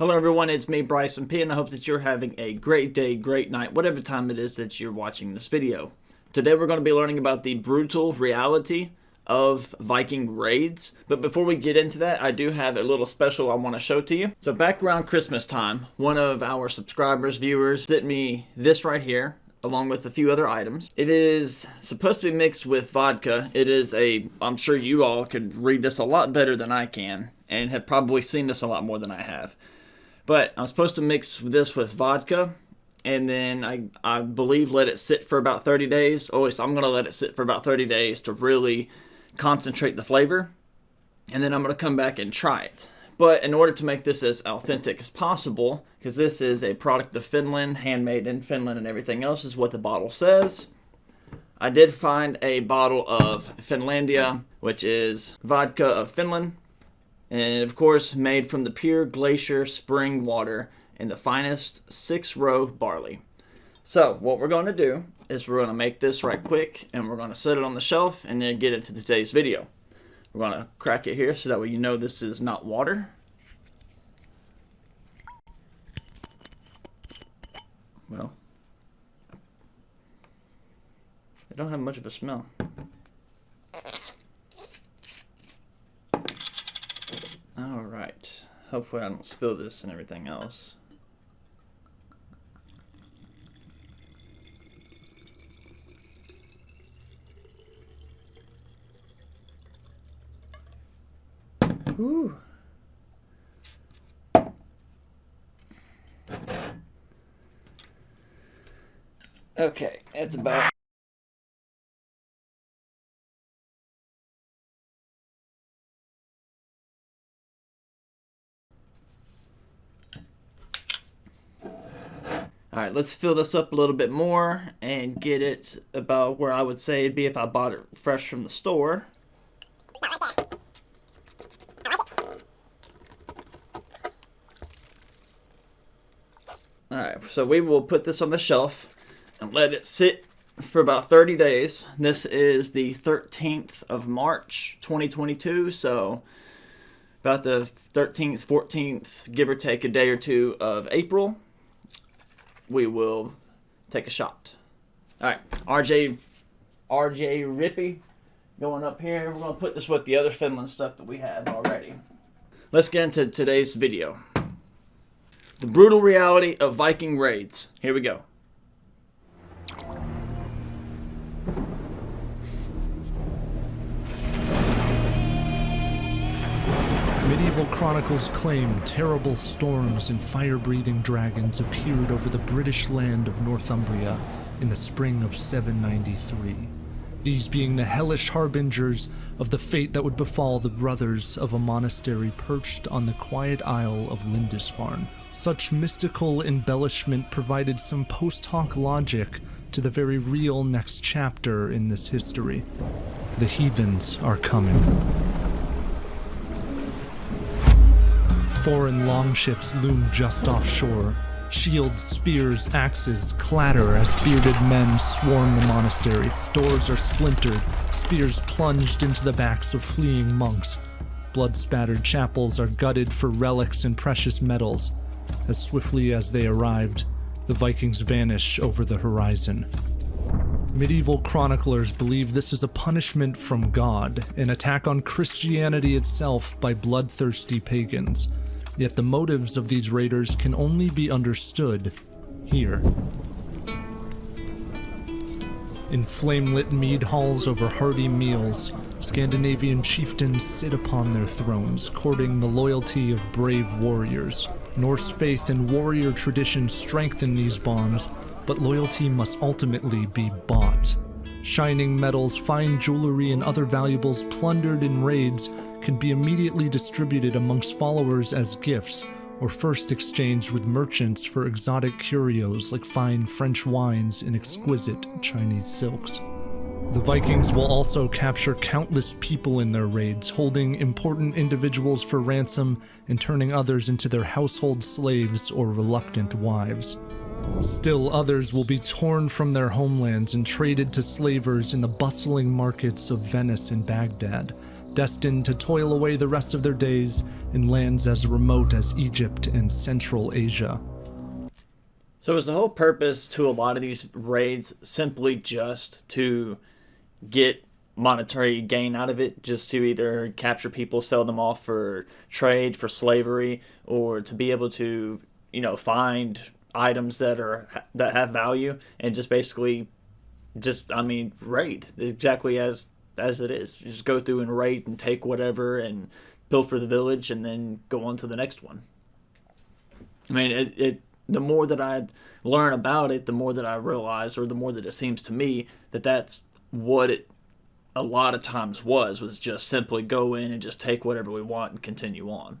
Hello everyone, it's me Bryson P, and I hope that you're having a great day, great night, whatever time it is that you're watching this video. Today we're going to be learning about the brutal reality of Viking raids, but before we get into that, I do have a little special I want to show to you. So back around Christmas time, one of our subscribers, viewers, sent me this right here, along with a few other items. It is supposed to be mixed with vodka. It is I'm sure you all could read this a lot better than I can, and have probably seen this a lot more than I have. But I'm supposed to mix this with vodka, and then I believe let it sit for about 30 days. Or at least I'm going to let it sit for about 30 days to really concentrate the flavor. And then I'm going to come back and try it. But in order to make this as authentic as possible, because this is a product of Finland, handmade in Finland and everything else is what the bottle says, I did find a bottle of Finlandia, which is vodka of Finland. And of course, made from the pure glacier spring water and the finest 6-row barley. So what we're going to do is we're going to make this right quick, and we're going to set it on the shelf and then get into today's video. We're going to crack it here so that way you know this is not water. Well, it don't have much of a smell. Alright, hopefully I don't spill this and everything else. Whew. Okay, that's about... Alright, let's fill this up a little bit more and get it about where I would say it'd be if I bought it fresh from the store. Alright, so we will put this on the shelf and let it sit for about 30 days. This is the 13th of March, 2022, so about the 13th, 14th, give or take a day or two of April. We will take a shot. Alright, RJ Rippy going up here. We're going to put this with the other Finland stuff that we have already. Let's get into today's video. The brutal reality of Viking raids. Here we go. Medieval chronicles claim terrible storms and fire-breathing dragons appeared over the British land of Northumbria in the spring of 793, these being the hellish harbingers of the fate that would befall the brothers of a monastery perched on the quiet isle of Lindisfarne. Such mystical embellishment provided some post hoc logic to the very real next chapter in this history. The Heathens Are Coming. Foreign longships loom just offshore. Shields, spears, axes clatter as bearded men swarm the monastery. Doors are splintered, spears plunged into the backs of fleeing monks. Blood-spattered chapels are gutted for relics and precious metals. As swiftly as they arrived, the Vikings vanish over the horizon. Medieval chroniclers believe this is a punishment from God, an attack on Christianity itself by bloodthirsty pagans. Yet the motives of these raiders can only be understood here. In flame-lit mead halls over hearty meals, Scandinavian chieftains sit upon their thrones, courting the loyalty of brave warriors. Norse faith and warrior tradition strengthen these bonds, but loyalty must ultimately be bought. Shining metals, fine jewelry, and other valuables plundered in raids can be immediately distributed amongst followers as gifts, or first exchanged with merchants for exotic curios like fine French wines and exquisite Chinese silks. The Vikings will also capture countless people in their raids, holding important individuals for ransom and turning others into their household slaves or reluctant wives. Still others will be torn from their homelands and traded to slavers in the bustling markets of Venice and Baghdad. destined to toil away the rest of their days in lands as remote as Egypt and Central Asia. So is the whole purpose to a lot of these raids simply just to get monetary gain out of it, just to either capture people, sell them off for trade, for slavery, or to be able to, find items that have value and just basically raid exactly as it is. Just go through and raid and take whatever and pilfer the village and then go on to the next one. I mean, the more that I learn about it, the more that I realize, or the more that it seems to me, that that's what it a lot of times was just simply go in and just take whatever we want and continue on.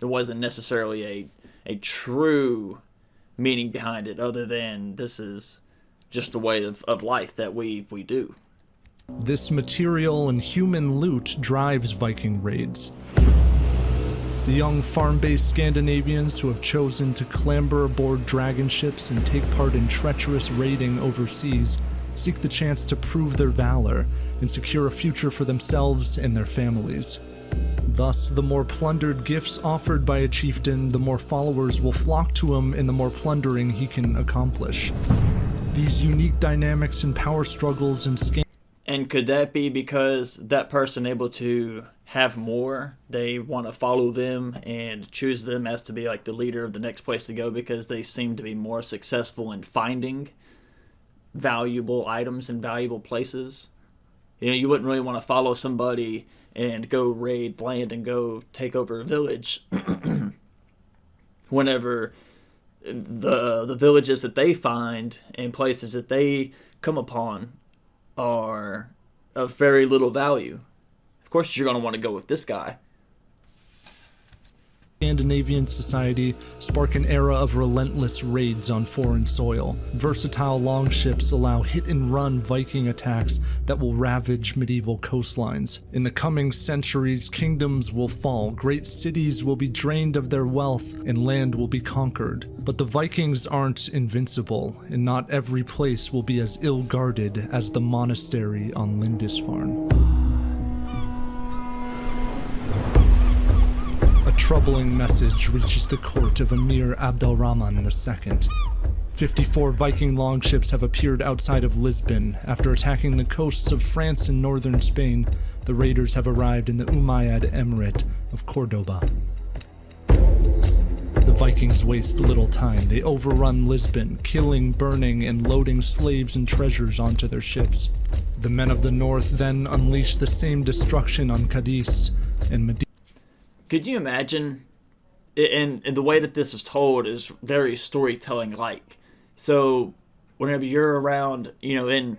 There wasn't necessarily a true meaning behind it, other than this is just a way of life that we do. This material and human loot drives Viking raids. The young farm-based Scandinavians who have chosen to clamber aboard dragon ships and take part in treacherous raiding overseas seek the chance to prove their valor and secure a future for themselves and their families. Thus, the more plundered gifts offered by a chieftain, the more followers will flock to him and the more plundering he can accomplish. These unique dynamics and power struggles in And could that be because that person able to have more, they want to follow them and choose them as to be like the leader of the next place to go because they seem to be more successful in finding valuable items in valuable places? You wouldn't really want to follow somebody and go raid land and go take over a village whenever the villages that they find and places that they come upon are of very little value. Of course you're going to want to go with this guy. Scandinavian society spark an era of relentless raids on foreign soil. Versatile longships allow hit-and-run Viking attacks that will ravage medieval coastlines. In the coming centuries, kingdoms will fall, great cities will be drained of their wealth, and land will be conquered. But the Vikings aren't invincible, and not every place will be as ill-guarded as the monastery on Lindisfarne. A troubling message reaches the court of Emir Abdelrahman II. 54 Viking longships have appeared outside of Lisbon. After attacking the coasts of France and northern Spain, the raiders have arrived in the Umayyad Emirate of Cordoba. The Vikings waste little time. They overrun Lisbon, killing, burning, and loading slaves and treasures onto their ships. The men of the north then unleash the same destruction on Cadiz and Medina. Could you imagine, and the way that this is told is very storytelling-like. So whenever you're around, in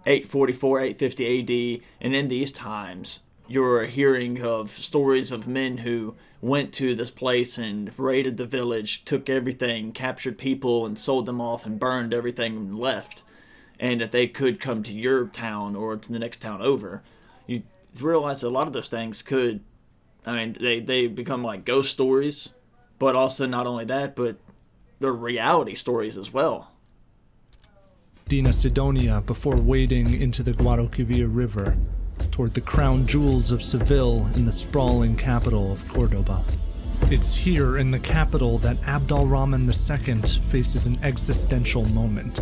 844, 850 AD, and in these times, you're hearing of stories of men who went to this place and raided the village, took everything, captured people, and sold them off and burned everything and left. And that they could come to your town or to the next town over. You realize that a lot of those things could... they become like ghost stories, but also not only that, but they're reality stories as well. Medina Sidonia before wading into the Guadalquivir River toward the crown jewels of Seville in the sprawling capital of Cordoba. It's here in the capital that Abdelrahman II faces an existential moment.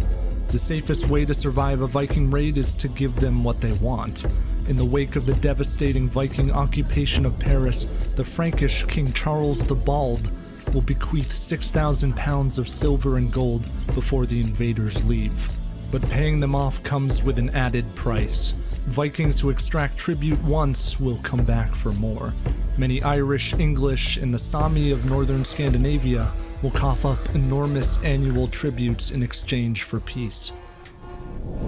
The safest way to survive a Viking raid is to give them what they want. In the wake of the devastating Viking occupation of Paris, the Frankish King Charles the Bald will bequeath 6,000 pounds of silver and gold before the invaders leave. But paying them off comes with an added price. Vikings who extract tribute once will come back for more. Many Irish, English, and the Sami of northern Scandinavia will cough up enormous annual tributes in exchange for peace.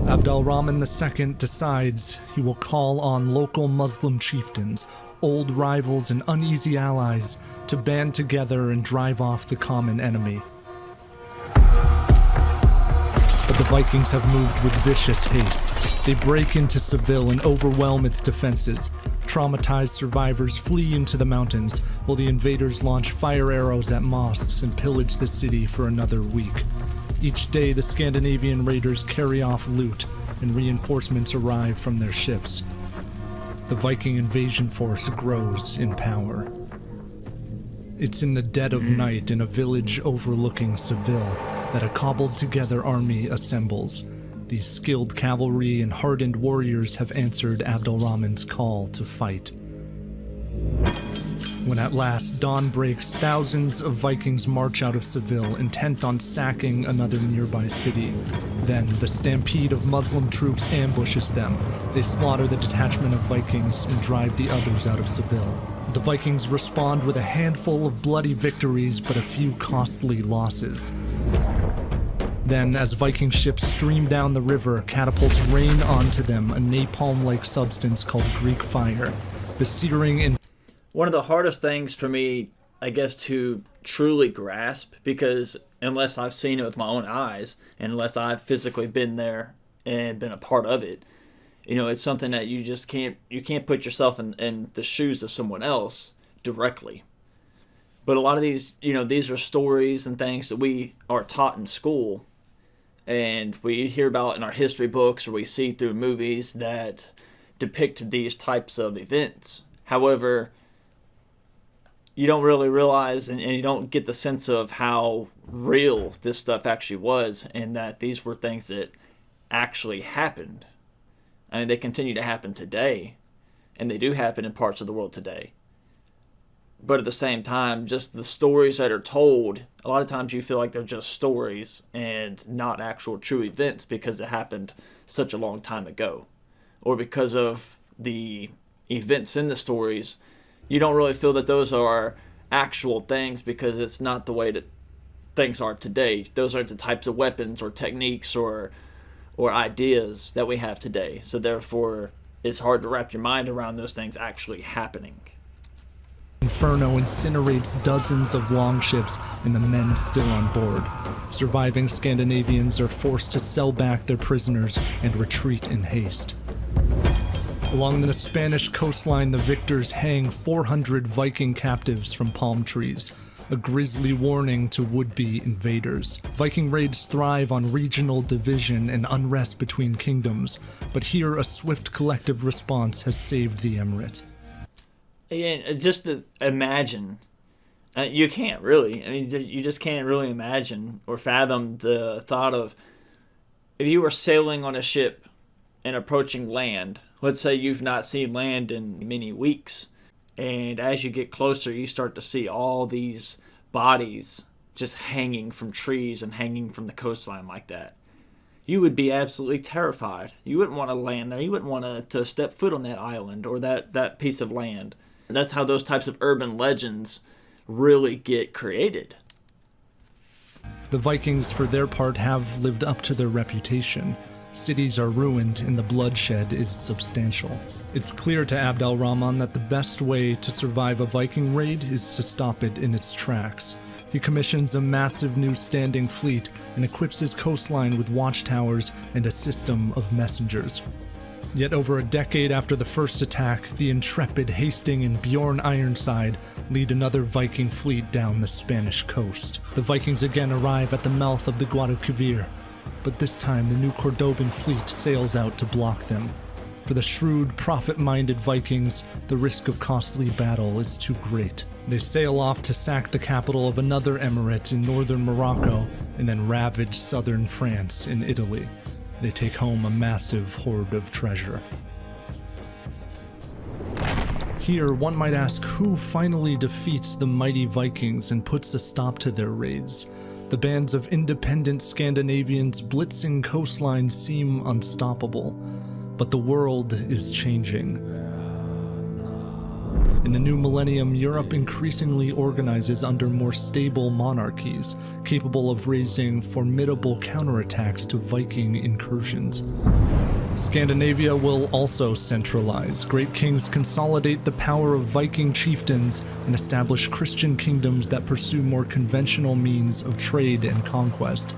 Abdelrahman II decides he will call on local Muslim chieftains, old rivals and uneasy allies, to band together and drive off the common enemy. But the Vikings have moved with vicious haste. They break into Seville and overwhelm its defenses. Traumatized survivors flee into the mountains, while the invaders launch fire arrows at mosques and pillage the city for another week. Each day, the Scandinavian raiders carry off loot, and reinforcements arrive from their ships. the Viking invasion force grows in power. It's in the dead of night in a village overlooking Seville that a cobbled-together army assembles. These skilled cavalry and hardened warriors have answered Abdelrahman's call to fight. When at last dawn breaks, thousands of Vikings march out of Seville, intent on sacking another nearby city. Then, the stampede of Muslim troops ambushes them. They slaughter the detachment of Vikings and drive the others out of Seville. The Vikings respond with a handful of bloody victories, but a few costly losses. Then, as Viking ships stream down the river, catapults rain onto them a napalm-like substance called Greek fire. The searing and one of the hardest things for me, I guess, to truly grasp, because unless I've seen it with my own eyes, and unless I've physically been there and been a part of it, it's something that you can't put yourself in the shoes of someone else directly. But a lot of these, these are stories and things that we are taught in school, and we hear about in our history books, or we see through movies that depict these types of events. However, you don't really realize and you don't get the sense of how real this stuff actually was, and that these were things that actually happened. I mean, they continue to happen today, and they do happen in parts of the world today. But at the same time, just the stories that are told, a lot of times you feel like they're just stories and not actual true events because it happened such a long time ago. Or because of the events in the stories, you don't really feel that those are actual things because it's not the way that things are today. Those aren't the types of weapons or techniques or ideas that we have today. So therefore, it's hard to wrap your mind around those things actually happening. Inferno incinerates dozens of longships and the men still on board. Surviving Scandinavians are forced to sell back their prisoners and retreat in haste. Along the Spanish coastline, the victors hang 400 Viking captives from palm trees, a grisly warning to would-be invaders. Viking raids thrive on regional division and unrest between kingdoms, but here a swift collective response has saved the emirate. And just to imagine, you can't really. I mean, you just can't really imagine or fathom the thought of if you were sailing on a ship and approaching land. Let's say you've not seen land in many weeks, and as you get closer, you start to see all these bodies just hanging from trees and hanging from the coastline like that. You would be absolutely terrified. You wouldn't want to land there. You wouldn't want to step foot on that island or that piece of land. And that's how those types of urban legends really get created. The Vikings, for their part, have lived up to their reputation. Cities are ruined and the bloodshed is substantial. It's clear to Abdelrahman that the best way to survive a Viking raid is to stop it in its tracks. He commissions a massive new standing fleet and equips his coastline with watchtowers and a system of messengers. Yet over a decade after the first attack, the intrepid Hasting and Bjorn Ironside lead another Viking fleet down the Spanish coast. The Vikings again arrive at the mouth of the Guadalquivir, but this time the new Cordoban fleet sails out to block them. For the shrewd, profit-minded Vikings, the risk of costly battle is too great. They sail off to sack the capital of another emirate in northern Morocco, and then ravage southern France and Italy. They take home a massive hoard of treasure. Here, one might ask who finally defeats the mighty Vikings and puts a stop to their raids. The bands of independent Scandinavians blitzing coastlines seem unstoppable, but the world is changing. In the new millennium, Europe increasingly organizes under more stable monarchies, capable of raising formidable counterattacks to Viking incursions. Scandinavia will also centralize. Great kings consolidate the power of Viking chieftains and establish Christian kingdoms that pursue more conventional means of trade and conquest.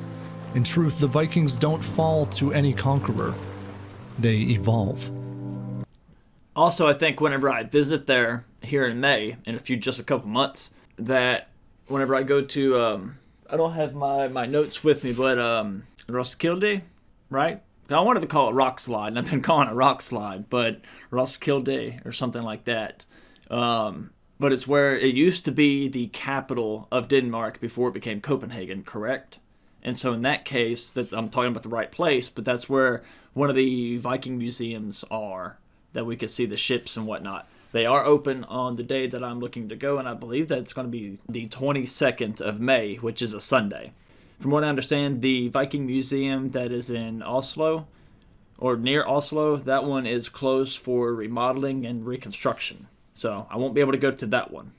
In truth, the Vikings don't fall to any conqueror. They evolve. Also, I think whenever I visit there here in May, in just a couple months, that whenever I go to, I don't have my notes with me, but Roskilde, right? I wanted to call it rock slide, and I've been calling it rock slide, but Roskilde or something like that. But it's where it used to be the capital of Denmark before it became Copenhagen, correct? And so in that case, that I'm talking about the right place, but that's where one of the Viking museums are, that we could see the ships and whatnot. They are open on the day that I'm looking to go, and I believe that's going to be the 22nd of May, which is a Sunday. From what I understand, the Viking Museum that is in Oslo, or near Oslo, that one is closed for remodeling and reconstruction. So I won't be able to go to that one.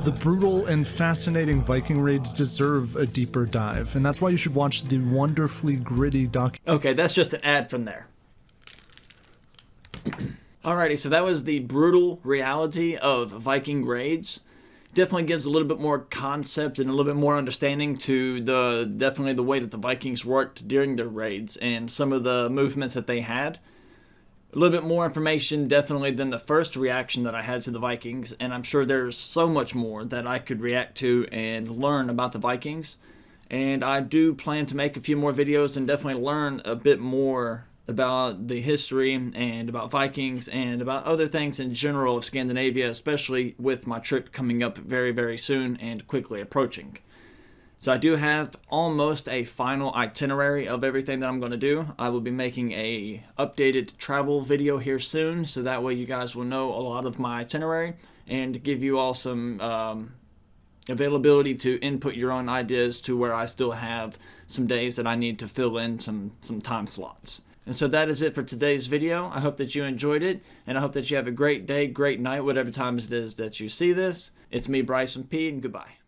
The brutal and fascinating Viking raids deserve a deeper dive, and that's why you should watch the wonderfully gritty Okay, that's just an ad from there. Alrighty, so that was the brutal reality of Viking raids. Definitely gives a little bit more concept and a little bit more understanding to definitely the way that the Vikings worked during their raids and some of the movements that they had. A little bit more information definitely than the first reaction that I had to the Vikings, and I'm sure there's so much more that I could react to and learn about the Vikings. And I do plan to make a few more videos and definitely learn a bit more about the history and about Vikings and about other things in general of Scandinavia, especially with my trip coming up very, very soon and quickly approaching. So I do have almost a final itinerary of everything that I'm going to do. I will be making a updated travel video here soon, so that way you guys will know a lot of my itinerary and give you all some availability to input your own ideas to where I still have some days that I need to fill in some time slots. And so that is it for today's video. I hope that you enjoyed it, and I hope that you have a great day, great night, whatever time it is that you see this. It's me, Bryson P, and goodbye.